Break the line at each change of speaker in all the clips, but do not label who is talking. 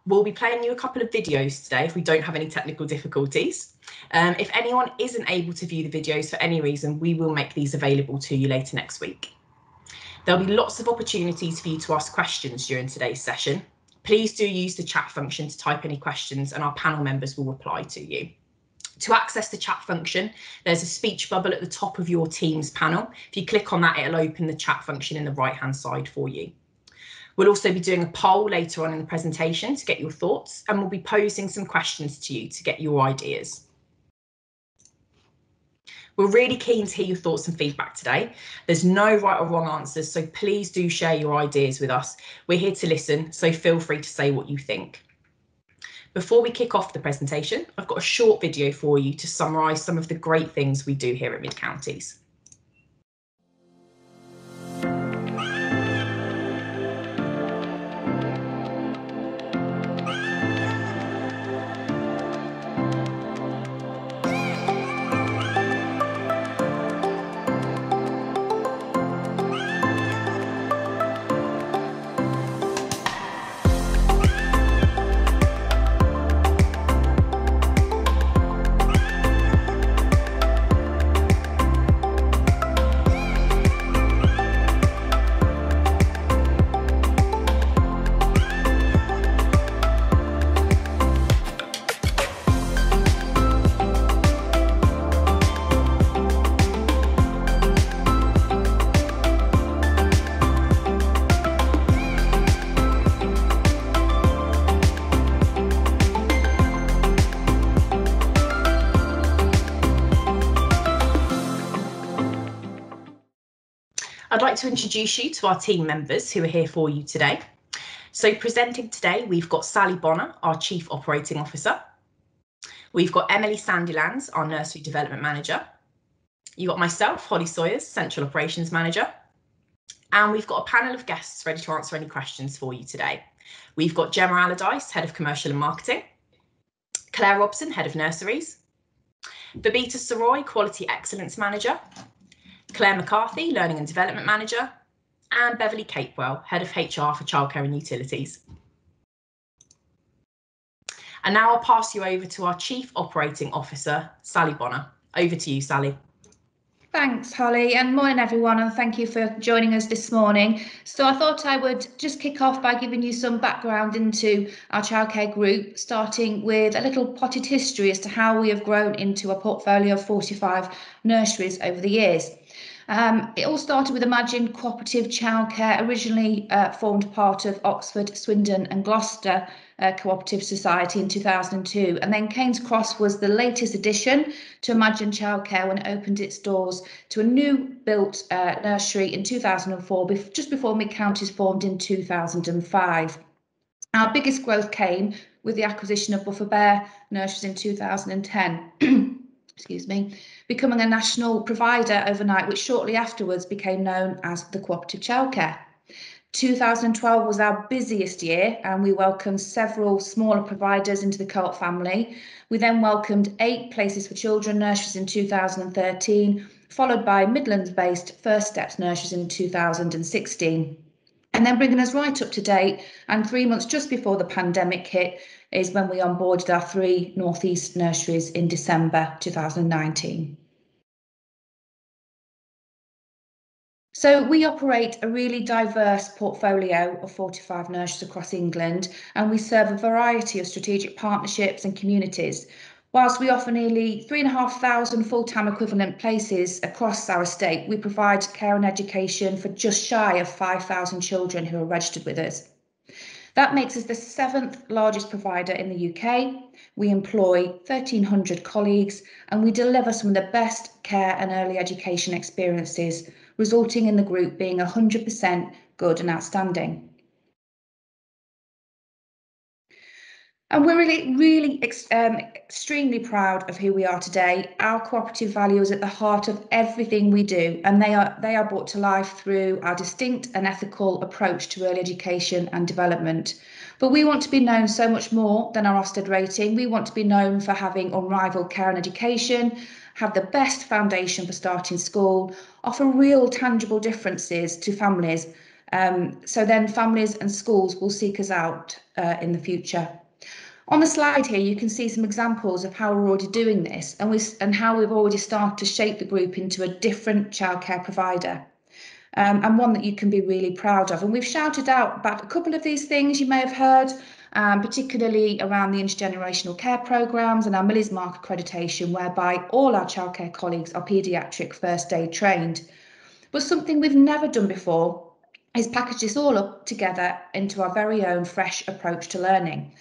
We'll be playing you a couple of videos today if we don't have any technical difficulties. If anyone isn't able to view the videos for any reason, we will make these available to you later next week. There'll be lots of opportunities for you to ask questions during today's session. Please do use the chat function to type any questions and our panel members will reply to you. To access the chat function, there's a speech bubble at the top of your Teams panel. If you click on that, it'll open the chat function in the right-hand side for you. We'll also be doing a poll later on in the presentation to get your thoughts, and we'll be posing some questions to you to get your ideas. We're really keen to hear your thoughts and feedback today. There's no right or wrong answers, so please do share your ideas with us. We're here to listen, so feel free to say what you think. Before we kick off the presentation, I've got a short video for you to summarise some of the great things we do here at Mid-Counties. I'd like to introduce you to our team members who are here for you today. So presenting today, we've got Sally Bonner, our Chief Operating Officer. We've got Emily Sandilands, our Nursery Development Manager. You've got myself, Holly Sawyers, Central Operations Manager. And we've got a panel of guests ready to answer any questions for you today. We've got Gemma Allardyce, Head of Commercial and Marketing. Claire Robson, Head of Nurseries. Babita Saroy, Quality Excellence Manager. Claire McCarthy, Learning and Development Manager, and Beverly Capewell, Head of HR for Childcare and Utilities. And now I'll pass you over to our Chief Operating Officer, Sally Bonner. Over to you, Sally.
Thanks, Holly, and morning everyone, and thank you for joining us this morning. So I thought I would just kick off by giving you some background into our childcare group, starting with a little potted history as to how we have grown into a portfolio of 45 nurseries over the years. It all started with Imagine Co-operative Childcare, originally formed part of Oxford, Swindon and Gloucester Co-operative Society in 2002, and then Keynes Cross was the latest addition to Imagine Childcare when it opened its doors to a new built nursery in 2004, just before Mid-Counties formed in 2005. Our biggest growth came with the acquisition of Buffer Bear nurseries in 2010. Excuse me, becoming a national provider overnight, which shortly afterwards became known as the Co-operative Childcare. 2012 was our busiest year and we welcomed several smaller providers into the Co-op family. We then welcomed 8 Places for Children nurseries in 2013, followed by Midlands-based First Steps nurseries in 2016. And then bringing us right up to date, and 3 months just before the pandemic hit, is when we onboarded our 3 North East nurseries in December 2019. So we operate a really diverse portfolio of 45 nurseries across England, and we serve a variety of strategic partnerships and communities. Whilst we offer nearly 3,500 full-time equivalent places across our estate, we provide care and education for just shy of 5,000 children who are registered with us. That makes us the 7th largest provider in the UK. We employ 1,300 colleagues and we deliver some of the best care and early education experiences, resulting in the group being 100% good and outstanding. And we're really extremely proud of who we are today. Our cooperative value is at the heart of everything we do, and they are brought to life through our distinct and ethical approach to early education and development. But we want to be known so much more than our Ofsted rating. We want to be known for having unrivaled care and education, have the best foundation for starting school, offer real tangible differences to families, So then families and schools will seek us out in the future. On the slide here, you can see some examples of how we're already doing this and how we've already started to shape the group into a different childcare provider. And one that you can be really proud of. And we've shouted out about a couple of these things you may have heard, particularly around the intergenerational care programmes and our Millie's Mark accreditation, whereby all our childcare colleagues are paediatric first aid trained. But something we've never done before is package this all up together into our very own fresh approach to learning.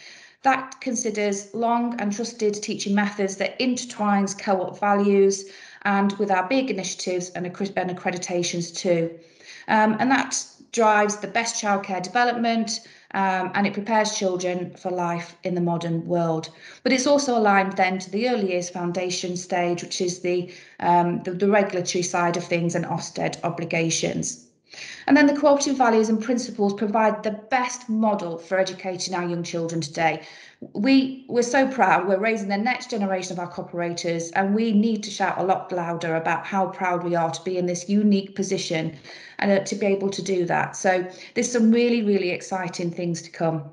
That considers long and trusted teaching methods that intertwines co-op values and with our big initiatives and accreditations too. And that drives the best childcare development and it prepares children for life in the modern world. But it's also aligned then to the early years foundation stage, which is the regulatory side of things and Ofsted obligations. And then the cooperative values and principles provide the best model for educating our young children today. We're so proud, we're raising the next generation of our cooperators, and we need to shout a lot louder about how proud we are to be in this unique position and to be able to do that. So there's some really, really exciting things to come.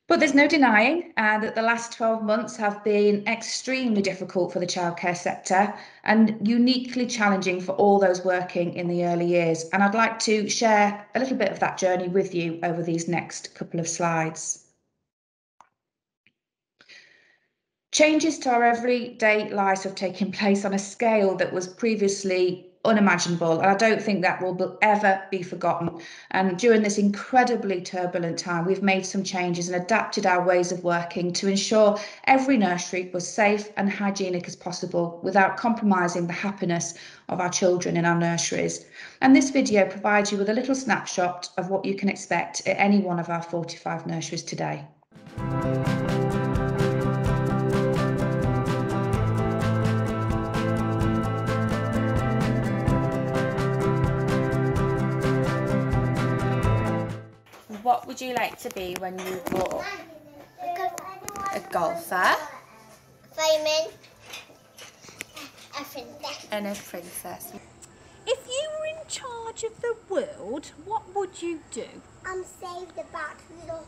But there's no denying that the last 12 months have been extremely difficult for the childcare sector and uniquely challenging for all those working in the early years. And I'd like to share a little bit of that journey with you over these next couple of slides. Changes to our everyday lives have taken place on a scale that was previously unimaginable, and I don't think that will ever be forgotten. And during this incredibly turbulent time, we've made some changes and adapted our ways of working to ensure every nursery was safe and hygienic as possible without compromising the happiness of our children in our nurseries. And this video provides you with a little snapshot of what you can expect at any one of our 45 nurseries today.
What would you like to be when you grow up? A golfer.
Fireman. A princess.
And a princess.
If you were in charge of the world, what would you do?
Save the batteries.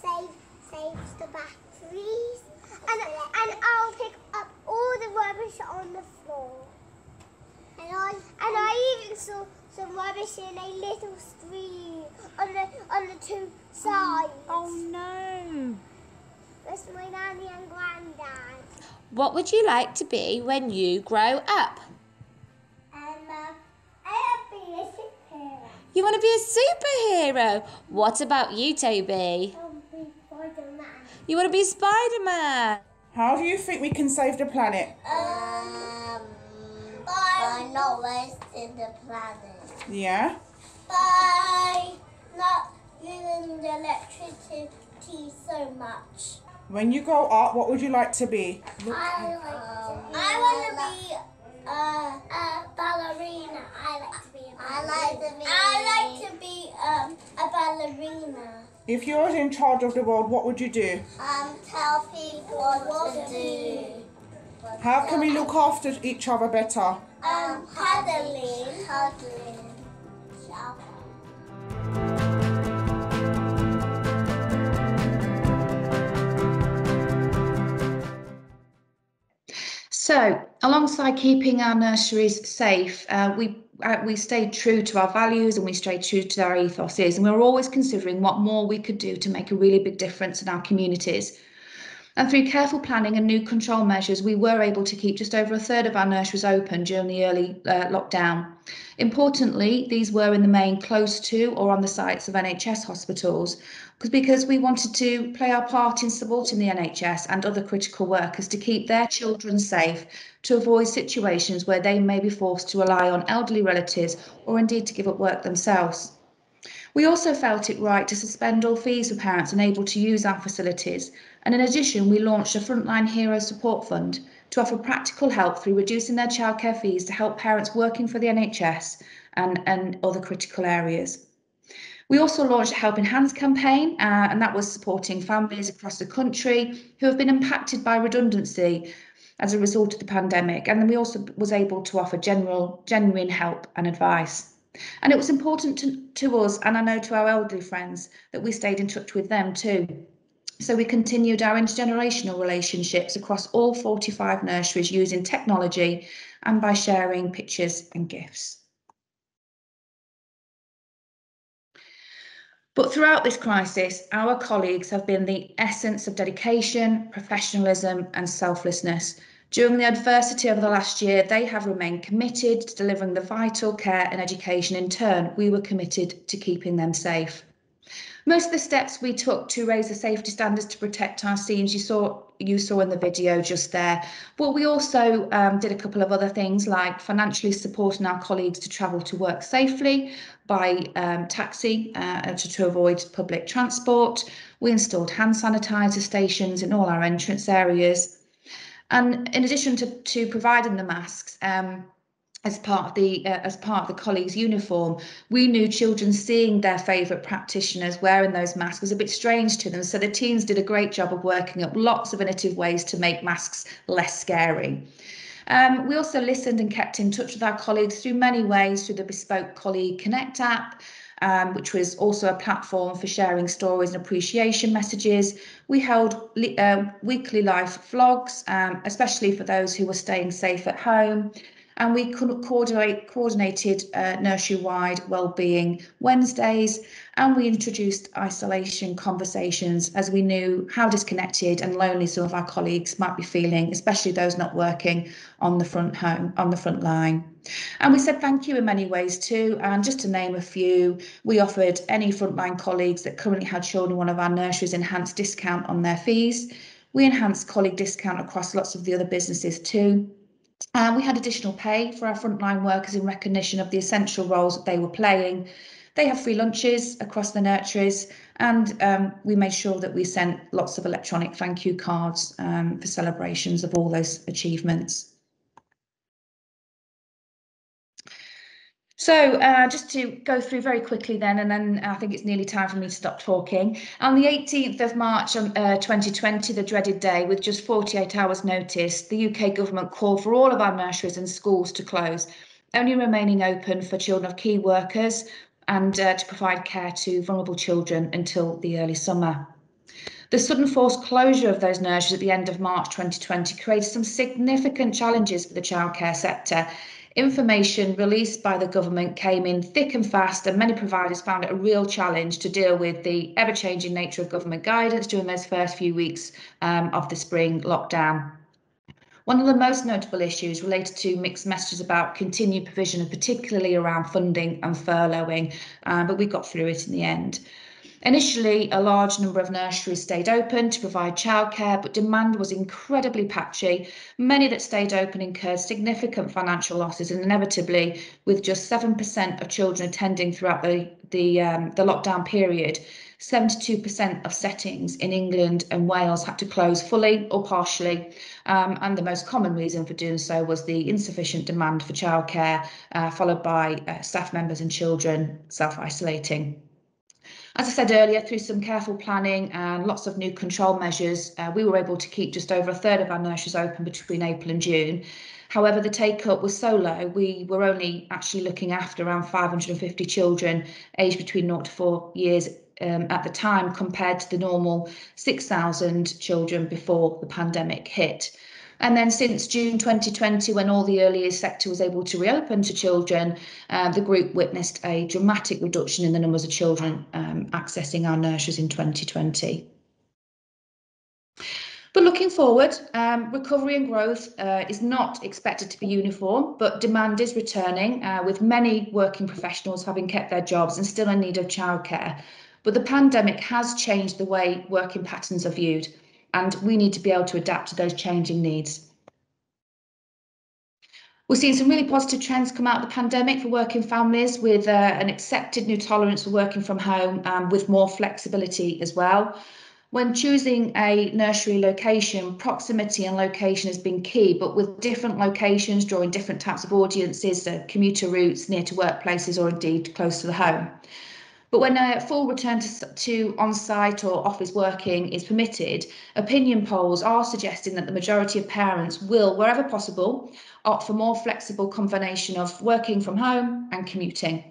Save the batteries. And I'll pick up all the rubbish on the floor. And I even saw some rubbish in a little stream on the two sides.
Oh no.
That's my nanny and granddad.
What would you like to be when you grow up?
I'll be a superhero.
You want to be a superhero? What about you, Toby?
I'll be Spider-Man.
You want to be Spider-Man?
How do you think we can save the planet?
By not wasting the planet.
Yeah?
By not using the electricity so much.
When you grow up, what would you like to be?
I want to be a ballerina. I like to be a ballerina.
If you were in charge of the world, what would you do?
Tell people what to do.
How can we look after each other better?
Cuddling.
So, alongside keeping our nurseries safe, we stayed true to our values and we stayed true to our ethoses, and we were always considering what more we could do to make a really big difference in our communities. And through careful planning and new control measures, we were able to keep just over a third of our nurseries open during the early lockdown. Importantly, these were in the main close to or on the sites of NHS hospitals, because we wanted to play our part in supporting the NHS and other critical workers to keep their children safe, to avoid situations where they may be forced to rely on elderly relatives or indeed to give up work themselves. We also felt it right to suspend all fees for parents unable to use our facilities, and in addition we launched a Frontline Hero Support Fund to offer practical help through reducing their childcare fees to help parents working for the NHS and other critical areas. We also launched a Helping Hands campaign, and that was supporting families across the country who have been impacted by redundancy as a result of the pandemic, and then we also was able to offer genuine help and advice. And it was important to us, and I know to our elderly friends, that we stayed in touch with them too. So we continued our intergenerational relationships across all 45 nurseries using technology and by sharing pictures and gifts. But throughout this crisis, our colleagues have been the essence of dedication, professionalism and selflessness. During the adversity of the last year, they have remained committed to delivering the vital care and education. In turn, we were committed to keeping them safe. Most of the steps we took to raise the safety standards to protect our scenes, you saw in the video just there. But we also did a couple of other things, like financially supporting our colleagues to travel to work safely by taxi to avoid public transport. We installed hand sanitizer stations in all our entrance areas. And in addition to providing the masks, as part of the colleagues' uniform, we knew children seeing their favourite practitioners wearing those masks was a bit strange to them. So the teams did a great job of working up lots of innovative ways to make masks less scary. We also listened and kept in touch with our colleagues through many ways, through the bespoke Colleague Connect app, which was also a platform for sharing stories and appreciation messages. We held weekly live vlogs, especially for those who were staying safe at home. And we coordinated nursery-wide wellbeing Wednesdays, and we introduced isolation conversations as we knew how disconnected and lonely some of our colleagues might be feeling, especially those not working on the front line. And we said thank you in many ways too, and just to name a few, we offered any frontline colleagues that currently had children in one of our nurseries enhanced discount on their fees. We enhanced colleague discount across lots of the other businesses too. We had additional pay for our frontline workers in recognition of the essential roles that they were playing. They have free lunches across the nurseries, and we made sure that we sent lots of electronic thank you cards for celebrations of all those achievements. So just to go through very quickly then, and then I think it's nearly time for me to stop talking. On the 18th of March 2020, the dreaded day, with just 48 hours notice, the UK government called for all of our nurseries and schools to close, only remaining open for children of key workers and to provide care to vulnerable children until the early summer. The sudden forced closure of those nurseries at the end of March 2020 created some significant challenges for the childcare sector. Information released by the government came in thick and fast, and many providers found it a real challenge to deal with the ever-changing nature of government guidance during those first few weeks of the spring lockdown. One of the most notable issues related to mixed messages about continued provision, particularly around funding and furloughing, but we got through it in the end. Initially, a large number of nurseries stayed open to provide childcare, but demand was incredibly patchy. Many that stayed open incurred significant financial losses, and inevitably, with just 7% of children attending throughout the lockdown period, 72% of settings in England and Wales had to close fully or partially, and the most common reason for doing so was the insufficient demand for childcare, followed by staff members and children self-isolating. As I said earlier, through some careful planning and lots of new control measures, we were able to keep just over a third of our nurseries open between April and June. However, the take-up was so low, we were only actually looking after around 550 children aged between 0 to 4 years at the time, compared to the normal 6,000 children before the pandemic hit. And then since June 2020, when all the early years sector was able to reopen to children, the group witnessed a dramatic reduction in the numbers of children accessing our nurseries in 2020. But looking forward, recovery and growth is not expected to be uniform, but demand is returning, with many working professionals having kept their jobs and still in need of childcare. But the pandemic has changed the way working patterns are viewed, and we need to be able to adapt to those changing needs. We're seeing some really positive trends come out of the pandemic for working families, with an accepted new tolerance for working from home, with more flexibility as well. When choosing a nursery location, proximity and location has been key, but with different locations drawing different types of audiences, commuter routes, near to workplaces, or indeed close to the home. But when a full return to on-site or office working is permitted, opinion polls are suggesting that the majority of parents will, wherever possible, opt for more flexible combination of working from home and commuting.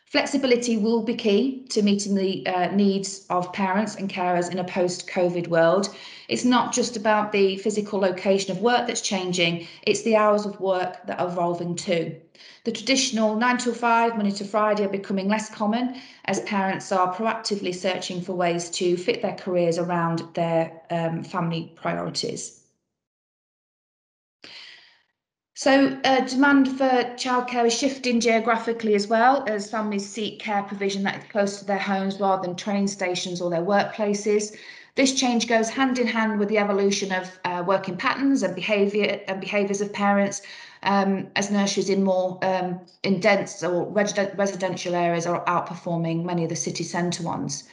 Flexibility will be key to meeting the needs of parents and carers in a post-COVID world. It's not just about the physical location of work that's changing, it's the hours of work that are evolving too. The traditional 9 till 5, Monday to Friday, are becoming less common as parents are proactively searching for ways to fit their careers around their family priorities. So demand for childcare is shifting geographically as well, as families seek care provision that is close to their homes rather than train stations or their workplaces. This change goes hand in hand with the evolution of working patterns and behaviours of parents, as nurseries in more in dense or residential areas are outperforming many of the city centre ones.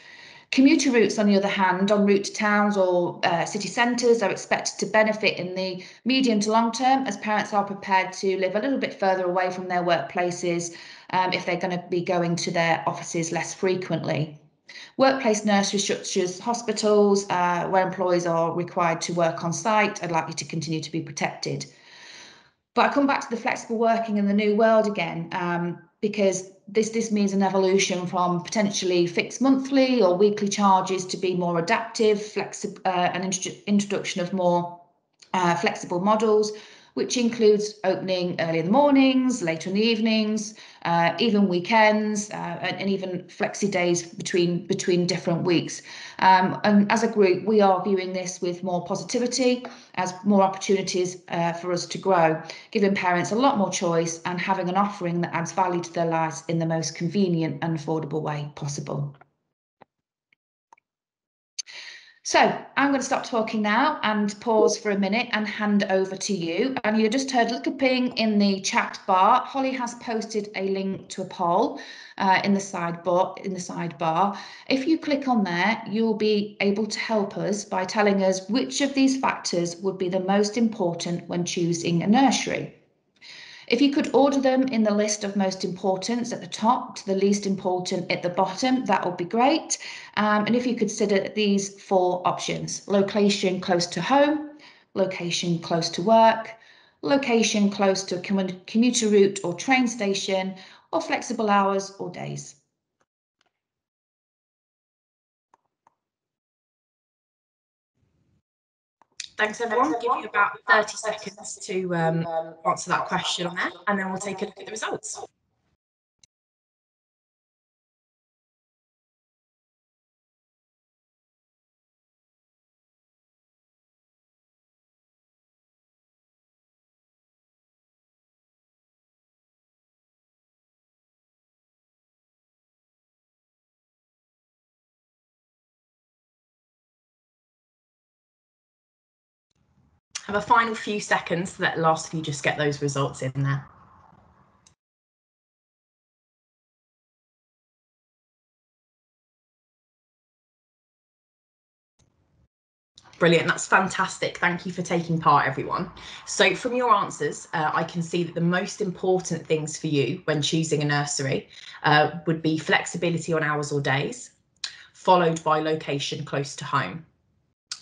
Commuter routes, on the other hand, en route to towns or city centres, are expected to benefit in the medium to long term as parents are prepared to live a little bit further away from their workplaces if they're going to be going to their offices less frequently. Workplace nursery structures, hospitals, where employees are required to work on site, are likely to continue to be protected. But I come back to the flexible working in the new world again, because this means an evolution from potentially fixed monthly or weekly charges to be more adaptive, an introduction of more flexible models, which includes opening early in the mornings, later in the evenings, even weekends, and even flexi days between different weeks. And as a group, we are viewing this with more positivity as more opportunities for us to grow, giving parents a lot more choice and having an offering that adds value to their lives in the most convenient and affordable way possible. So I'm going to stop talking now and pause for a minute and hand over to you. And you just heard a little ping in the chat bar. Holly has posted a link to a poll in the sidebar. If you click on there, you'll be able to help us by telling us which of these factors would be the most important when choosing a nursery. If you could order them in the list of most importance at the top to the least important at the bottom, that would be great. And if you consider these 4 options: location close to home, location close to work, location close to a commuter route or train station, or flexible hours or days.
Thanks everyone. We'll give you about 30 seconds to answer that question on there, and then we'll take a look at the results. Have a final few seconds to let the last of you just get those results in there. Brilliant, that's fantastic. Thank you for taking part, everyone. So from your answers, I can see that the most important things for you when choosing a nursery would be flexibility on hours or days, followed by location close to home.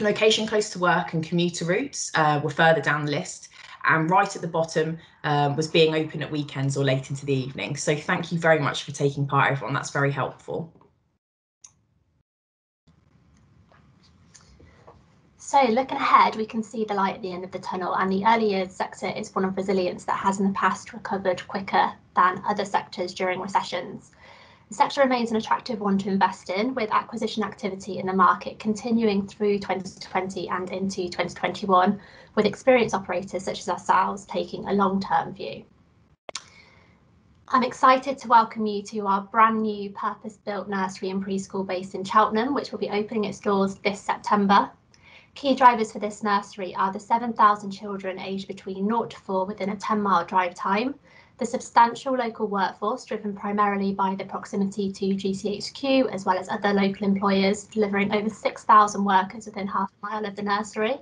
Location close to work and commuter routes were further down the list, and right at the bottom was being open at weekends or late into the evening. So thank you very much for taking part, everyone. That's very helpful.
So looking ahead, we can see the light at the end of the tunnel, and the early years sector is one of resilience that has in the past recovered quicker than other sectors during recessions. The sector remains an attractive one to invest in, with acquisition activity in the market continuing through 2020 and into 2021, with experienced operators such as ourselves taking a long-term view. I'm excited to welcome you to our brand new purpose-built nursery and preschool based in Cheltenham, which will be opening its doors this September. Key drivers for this nursery are the 7,000 children aged between 0 to 4 within a 10-mile drive time, the substantial local workforce driven primarily by the proximity to GCHQ, as well as other local employers delivering over 6,000 workers within half a mile of the nursery.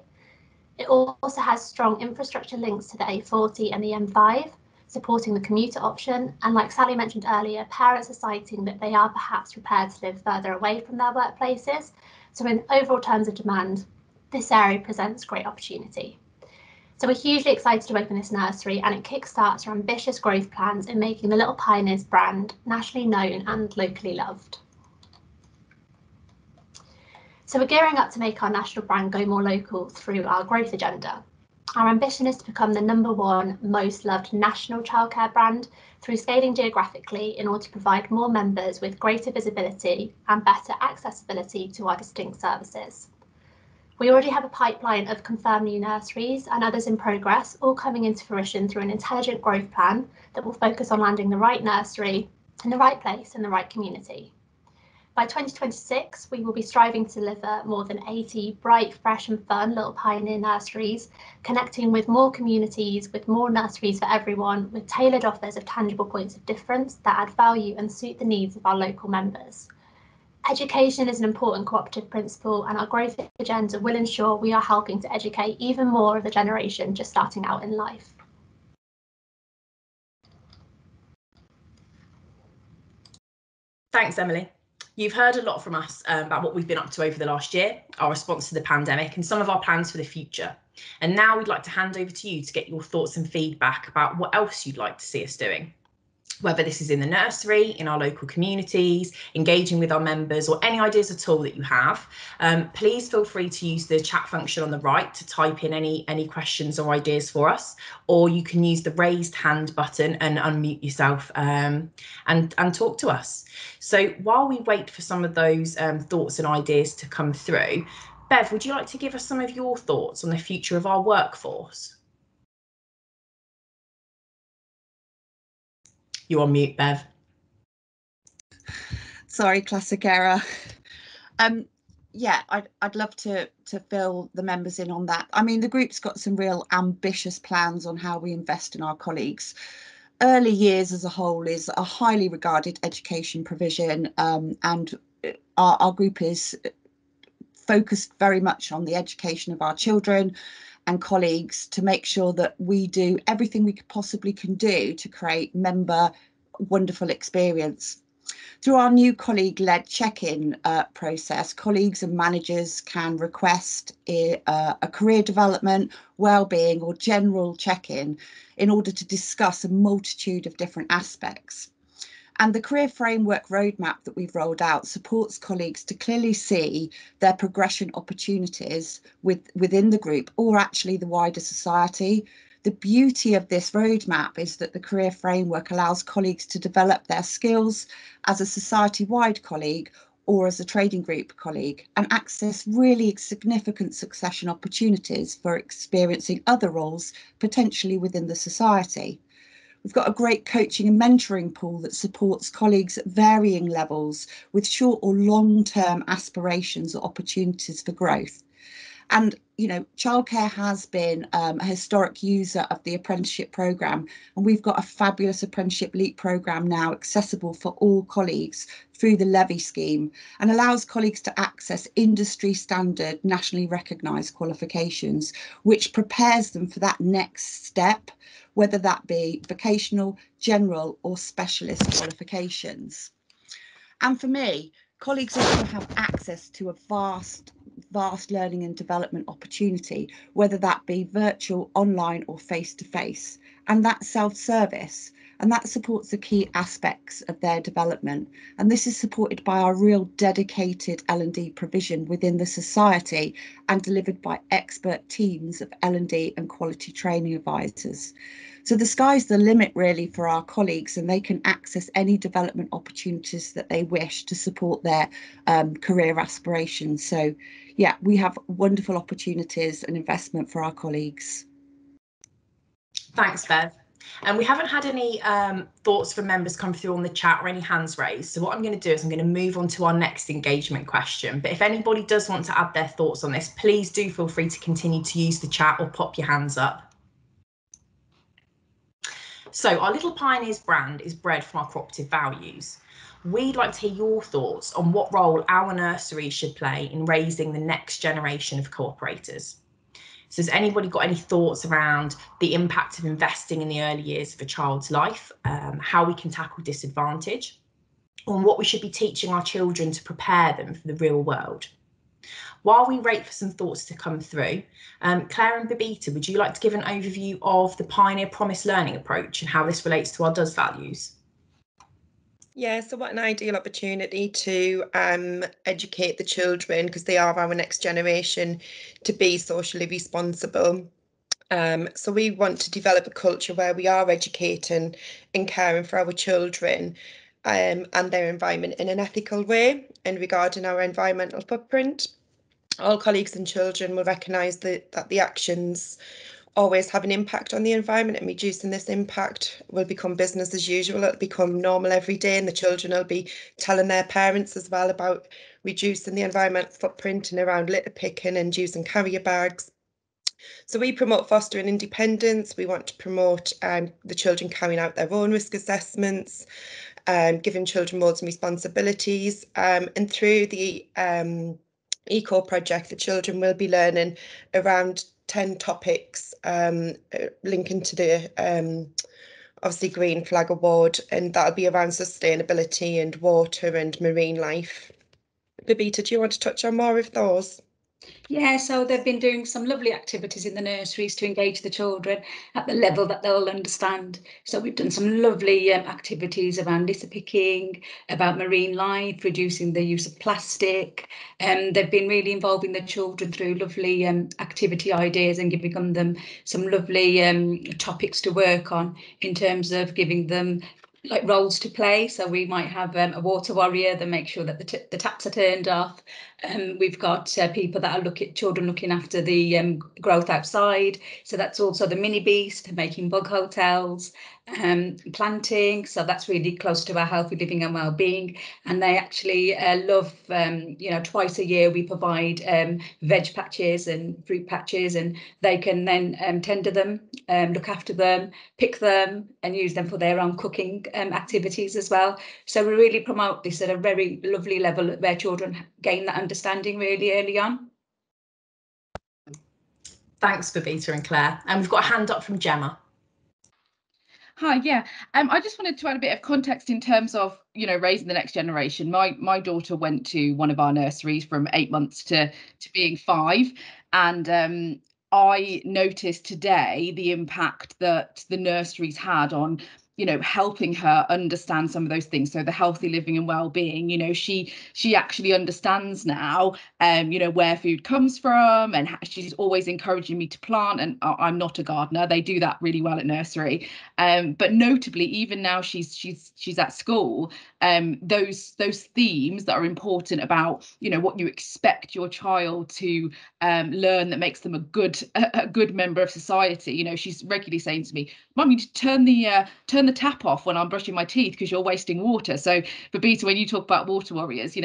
It also has strong infrastructure links to the A40 and the M5, supporting the commuter option. And like Sally mentioned earlier, parents are citing that they are perhaps prepared to live further away from their workplaces. So in overall terms of demand, this area presents great opportunity. So we're hugely excited to open this nursery, and it kickstarts our ambitious growth plans in making the Little Pioneers brand nationally known and locally loved. So we're gearing up to make our national brand go more local through our growth agenda. Our ambition is to become the #1 most loved national childcare brand through scaling geographically in order to provide more members with greater visibility and better accessibility to our distinct services. We already have a pipeline of confirmed new nurseries and others in progress, all coming into fruition through an intelligent growth plan that will focus on landing the right nursery in the right place in the right community. By 2026, we will be striving to deliver more than 80 bright, fresh and fun Little Pioneer nurseries, connecting with more communities, with more nurseries for everyone, with tailored offers of tangible points of difference that add value and suit the needs of our local members. Education is an important cooperative principle, and our growth agenda will ensure we are helping to educate even more of the generation just starting out in life.
Thanks, Emily. You've heard a lot from us about what we've been up to over the last year, our response to the pandemic, and some of our plans for the future. And now we'd like to hand over to you to get your thoughts and feedback about what else you'd like to see us doing. Whether this is in the nursery, in our local communities, engaging with our members, or any ideas at all that you have, please feel free to use the chat function on the right to type in any questions or ideas for us, or you can use the raised hand button and unmute yourself and talk to us. So while we wait for some of those thoughts and ideas to come through, Bev, would you like to give us some of your thoughts on the future of our workforce? You're on mute, Bev.
Sorry, classic error. Yeah, I'd love to fill the members in on that. I mean, the group's got some real ambitious plans on how we invest in our colleagues. Early years as a whole is a highly regarded education provision, and our group is focused very much on the education of our children and colleagues to make sure that we do everything we possibly can do to create member wonderful experience. Through our new colleague-led check-in process, colleagues and managers can request a career development, well-being or general check-in in order to discuss a multitude of different aspects. And the career framework roadmap that we've rolled out supports colleagues to clearly see their progression opportunities within the group or actually the wider society. The beauty of this roadmap is that the career framework allows colleagues to develop their skills as a society-wide colleague or as a trading group colleague and access really significant succession opportunities for experiencing other roles potentially within the society. We've got a great coaching and mentoring pool that supports colleagues at varying levels with short or long-term aspirations or opportunities for growth. And, you know, Childcare has been a historic user of the apprenticeship programme, and we've got a fabulous apprenticeship leap programme now accessible for all colleagues through the Levy scheme and allows colleagues to access industry standard nationally recognised qualifications, which prepares them for that next step, whether that be vocational, general or specialist qualifications. And for me, colleagues also have access to a vast learning and development opportunity, whether that be virtual, online or face-to-face, and that's self-service, and that supports the key aspects of their development. And this is supported by our real dedicated L&D provision within the society and delivered by expert teams of L&D and quality training advisors. So the sky's the limit really for our colleagues, and they can access any development opportunities that they wish to support their career aspirations. So yeah, we have wonderful opportunities and investment for our colleagues.
Thanks, Bev. And we haven't had any thoughts from members come through on the chat or any hands raised. So what I'm going to do is I'm going to move on to our next engagement question. But if anybody does want to add their thoughts on this, please do feel free to continue to use the chat or pop your hands up. So our Little Pioneers brand is bred from our cooperative values. We'd like to hear your thoughts on what role our nursery should play in raising the next generation of cooperators. So has anybody got any thoughts around the impact of investing in the early years of a child's life, how we can tackle disadvantage, and what we should be teaching our children to prepare them for the real world? While we wait for some thoughts to come through, Claire and Babita, would you like to give an overview of the Pioneer Promise Learning approach and how this relates to our DOES values?
Yeah, so what an ideal opportunity to educate the children, because they are our next generation, to be socially responsible. So we want to develop a culture where we are educating and caring for our children and their environment in an ethical way. And regarding our environmental footprint, all colleagues and children will recognise that the actions always have an impact on the environment, and reducing this impact will become business as usual. It'll become normal every day, and the children will be telling their parents as well about reducing the environmental footprint and around litter picking and using carrier bags. So we promote fostering independence. We want to promote the children carrying out their own risk assessments, giving children roles and responsibilities, and through the Eco project, the children will be learning around 10 topics linking to the obviously Green Flag Award, and that'll be around sustainability and water and marine life. Babita, do you want to touch on more of those?
Yeah, so they've been doing some lovely activities in the nurseries to engage the children at the level that they'll understand. So we've done some lovely activities around litter picking, about marine life, reducing the use of plastic. They've been really involving the children through lovely activity ideas and giving them some lovely topics to work on in terms of giving them like roles to play. So we might have a water warrior that makes sure that the taps are turned off. We've got people that are children looking after the growth outside. So that's also the mini beast, making bug hotels, planting. So that's really close to our healthy living and well-being. And they actually love, twice a year we provide veg patches and fruit patches, and they can then tender them, look after them, pick them and use them for their own cooking activities as well. So we really promote this at a very lovely level where children gain that understanding really early on.
Thanks, Babita and Claire. And we've got a hand up from Gemma.
Hi, yeah. I just wanted to add a bit of context in terms of, raising the next generation. My daughter went to one of our nurseries from 8 months to being 5, and I noticed today the impact that the nurseries had on helping her understand some of those things. So the healthy living and well-being, she actually understands now, where food comes from, and she's always encouraging me to plant. And I'm not a gardener. They do that really well at nursery. But notably, even now she's at school, those themes that are important about, what you expect your child to learn that makes them a good member of society. She's regularly saying to me, Mum, you need to turn the tap off when I'm brushing my teeth because you're wasting water. So Babita, when you talk about water warriors,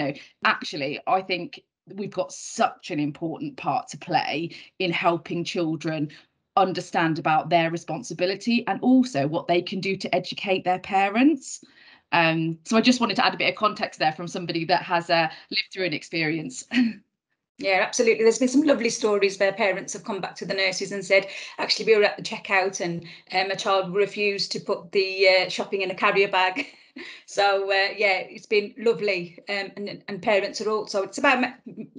actually I think we've got such an important part to play in helping children understand about their responsibility and also what they can do to educate their parents. So I just wanted to add a bit of context there from somebody that has lived through an experience.
Yeah, absolutely. There's been some lovely stories where parents have come back to the nurseries and said, actually, we were at the checkout and a child refused to put the shopping in a carrier bag. So, yeah, it's been lovely. And parents are also, it's about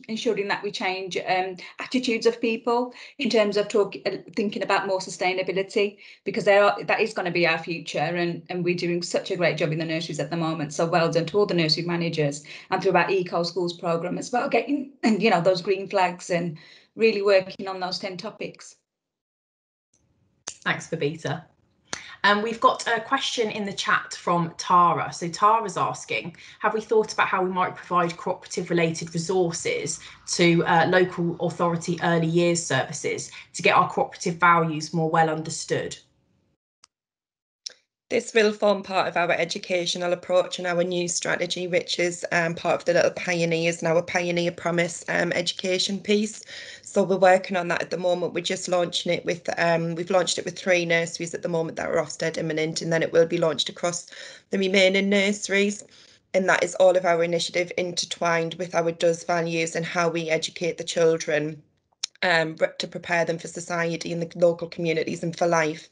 ensuring that we change attitudes of people in terms of thinking about more sustainability, because that is going to be our future. And we're doing such a great job in the nurseries at the moment. So well done to all the nursery managers and through our Eco Schools programme as well, getting, those green flags and really working on those 10 topics.
Thanks, Babita. We've got a question in the chat from Tara. So Tara's asking, have we thought about how we might provide cooperative related resources to local authority early years services to get our cooperative values more well understood?
This will form part of our educational approach and our new strategy, which is part of the Little Pioneers and our Pioneer Promise education piece. So we're working on that at the moment. We're just launching it with, we've launched it with 3 nurseries at the moment that are Ofsted imminent, and then it will be launched across the remaining nurseries. And that is all of our initiative intertwined with our DOES values and how we educate the children to prepare them for society and the local communities and for life.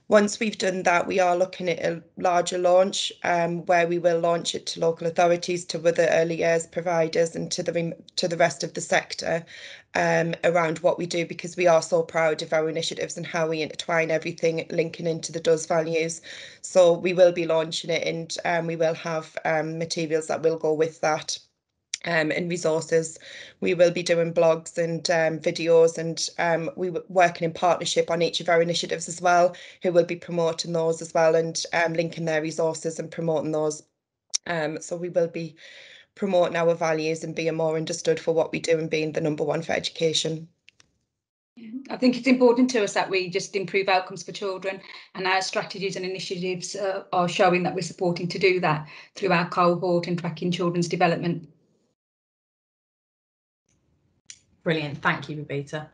Once we've done that, we are looking at a larger launch where we will launch it to local authorities, to other early years providers, and to the rest of the sector around what we do, because we are so proud of our initiatives and how we intertwine everything, linking into the DOS values. So we will be launching it, and we will have materials that will go with that. And resources. We will be doing blogs and videos, and we were working in partnership on each of our initiatives as well, who will be promoting those as well, and linking their resources and promoting those. So we will be promoting our values and being more understood for what we do and being the #1 for education.
I think it's important to us that we just improve outcomes for children, and our strategies and initiatives are showing that we're supporting to do that through our cohort and tracking children's development.
Brilliant, thank you, Roberta.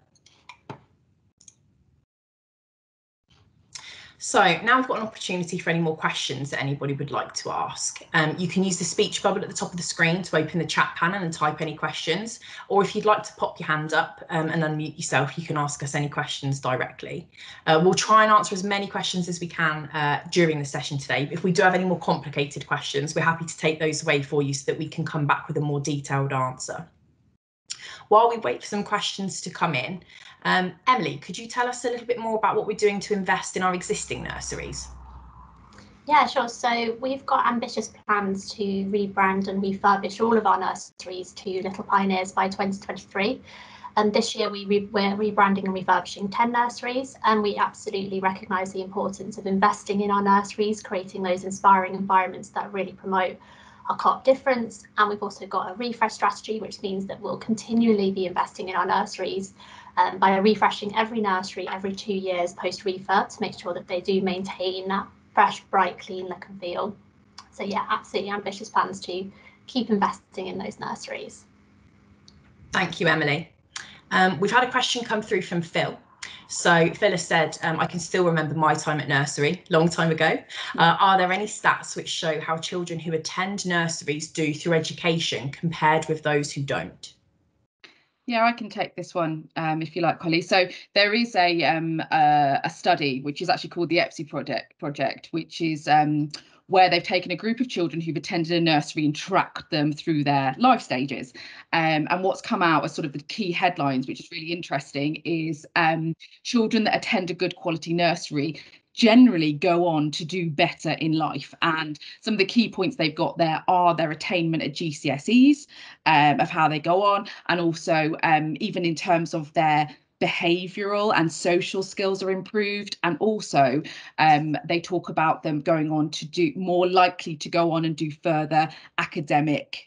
So now we've got an opportunity for any more questions that anybody would like to ask. You can use the speech bubble at the top of the screen to open the chat panel and type any questions, or if you'd like to pop your hand up and unmute yourself, you can ask us any questions directly. We'll try and answer as many questions as we can during the session today. If we do have any more complicated questions, we're happy to take those away for you so that we can come back with a more detailed answer. While we wait for some questions to come in, Emily, could you tell us a little bit more about what we're doing to invest in our existing nurseries?
Yeah, sure. So we've got ambitious plans to rebrand and refurbish all of our nurseries to Little Pioneers by 2023. And this year we're rebranding and refurbishing 10 nurseries, and we absolutely recognise the importance of investing in our nurseries, creating those inspiring environments that really promote our co-op difference. And we've also got a refresh strategy, which means that we'll continually be investing in our nurseries by refreshing every nursery every 2 years post refurb to make sure that they do maintain that fresh, bright, clean look and feel. So yeah, absolutely ambitious plans to keep investing in those nurseries.
Thank you, Emily. We've had a question come through from Phil. So Phil has said, I can still remember my time at nursery, long time ago. Are there any stats which show how children who attend nurseries do through education compared with those who don't?
Yeah, I can take this one if you like, Holly. So there is a study which is actually called the EPSI project, which is where they've taken a group of children who've attended a nursery and tracked them through their life stages. And what's come out as sort of the key headlines, which is really interesting, is children that attend a good quality nursery generally go on to do better in life. And some of the key points they've got there are their attainment at GCSEs, of how they go on, and also even in terms of their behavioural and social skills are improved, and also they talk about them going on to do more likely to go on and do further academic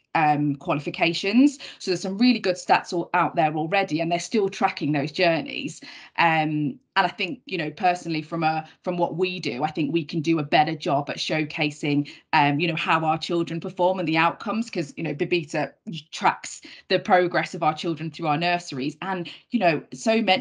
qualifications. So there's some really good stats all out there already, and they're still tracking those journeys. And I think, you know, personally, from what we do, I think we can do a better job at showcasing, you know, how our children perform and the outcomes, because, you know, Babita tracks the progress of our children through our nurseries, and, you know,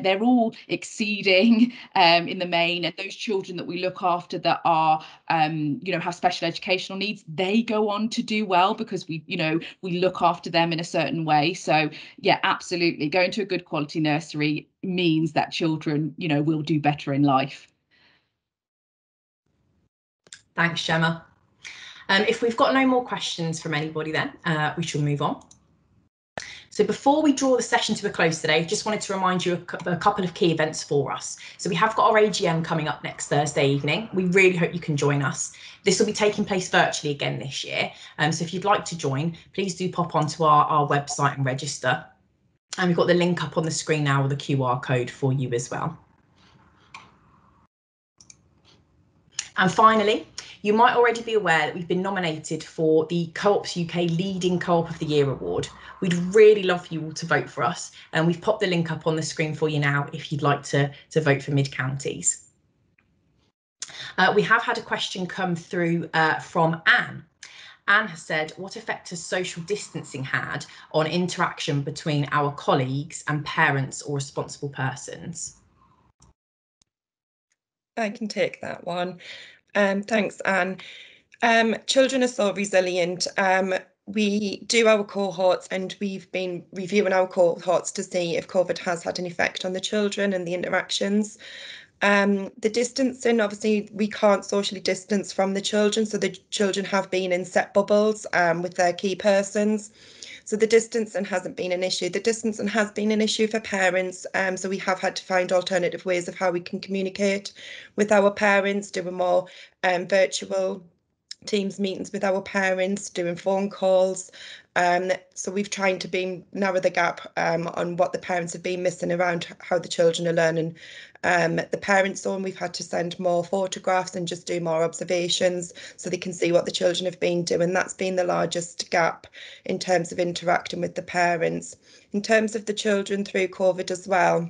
they're all exceeding in the main. And those children that we look after that are, you know, have special educational needs, they go on to do well because we, you know, we look after them in a certain way. So yeah, absolutely, going to a good quality nursery means that children, you know, will do better in life.
Thanks, Gemma. If we've got no more questions from anybody, then we shall move on. So before we draw the session to a close today, just wanted to remind you of a couple of key events for us. So we have got our AGM coming up next Thursday evening. We really hope you can join us. This will be taking place virtually again this year. So if you'd like to join, please do pop onto our website and register. And we've got the link up on the screen now with the QR code for you as well. And finally, you might already be aware that we've been nominated for the Co-ops UK Leading Co-op of the Year award. We'd really love for you all to vote for us, and we've popped the link up on the screen for you now if you'd like to vote for mid-counties. We have had a question come through from Anne. Anne has said, what effect has social distancing had on interaction between our colleagues and parents or responsible persons?
I can take that one. Thanks, Anne. Children are so resilient. We do our cohorts, and we've been reviewing our cohorts to see if COVID has had an effect on the children and the interactions. The distancing, obviously, we can't socially distance from the children, so the children have been in set bubbles with their key persons. So the distancing hasn't been an issue. The distancing has been an issue for parents, so we have had to find alternative ways of how we can communicate with our parents, doing more virtual Teams meetings with our parents, doing phone calls. So we've tried to narrow the gap on what the parents have been missing around how the children are learning. The parents zone, we've had to send more photographs and just do more observations so they can see what the children have been doing. That's been the largest gap in terms of interacting with the parents. In terms of the children through COVID as well,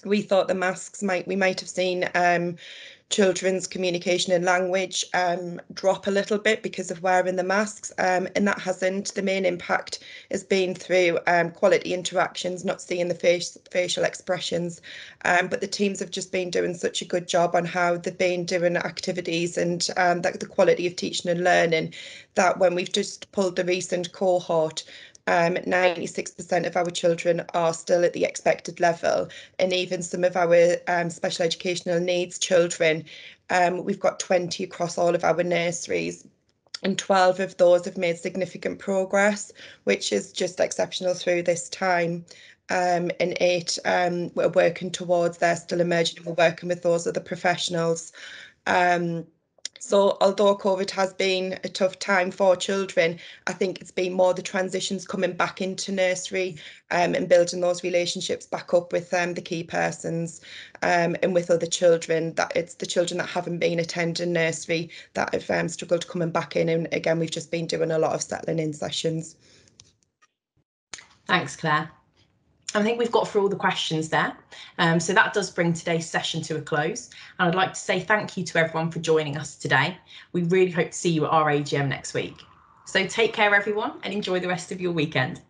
we thought the masks we might have seen children's communication and language drop a little bit because of wearing the masks, and that hasn't. The main impact has been through quality interactions, not seeing the facial expressions, but the teams have just been doing such a good job on how they've been doing activities and the quality of teaching and learning, that when we've just pulled the recent cohort, 96% of our children are still at the expected level, and even some of our special educational needs children, we've got 20 across all of our nurseries, and 12 of those have made significant progress, which is just exceptional through this time. And 8 we're working towards, they're still emerging, and we're working with those other professionals. So although COVID has been a tough time for children, I think it's been more the transitions coming back into nursery and building those relationships back up with the key persons and with other children, that it's the children that haven't been attending nursery that have struggled coming back in. And again, we've just been doing a lot of settling in sessions.
Thanks, Claire. I think we've got through all the questions there. So that does bring today's session to a close. And I'd like to say thank you to everyone for joining us today. We really hope to see you at our AGM next week. So take care, everyone, and enjoy the rest of your weekend.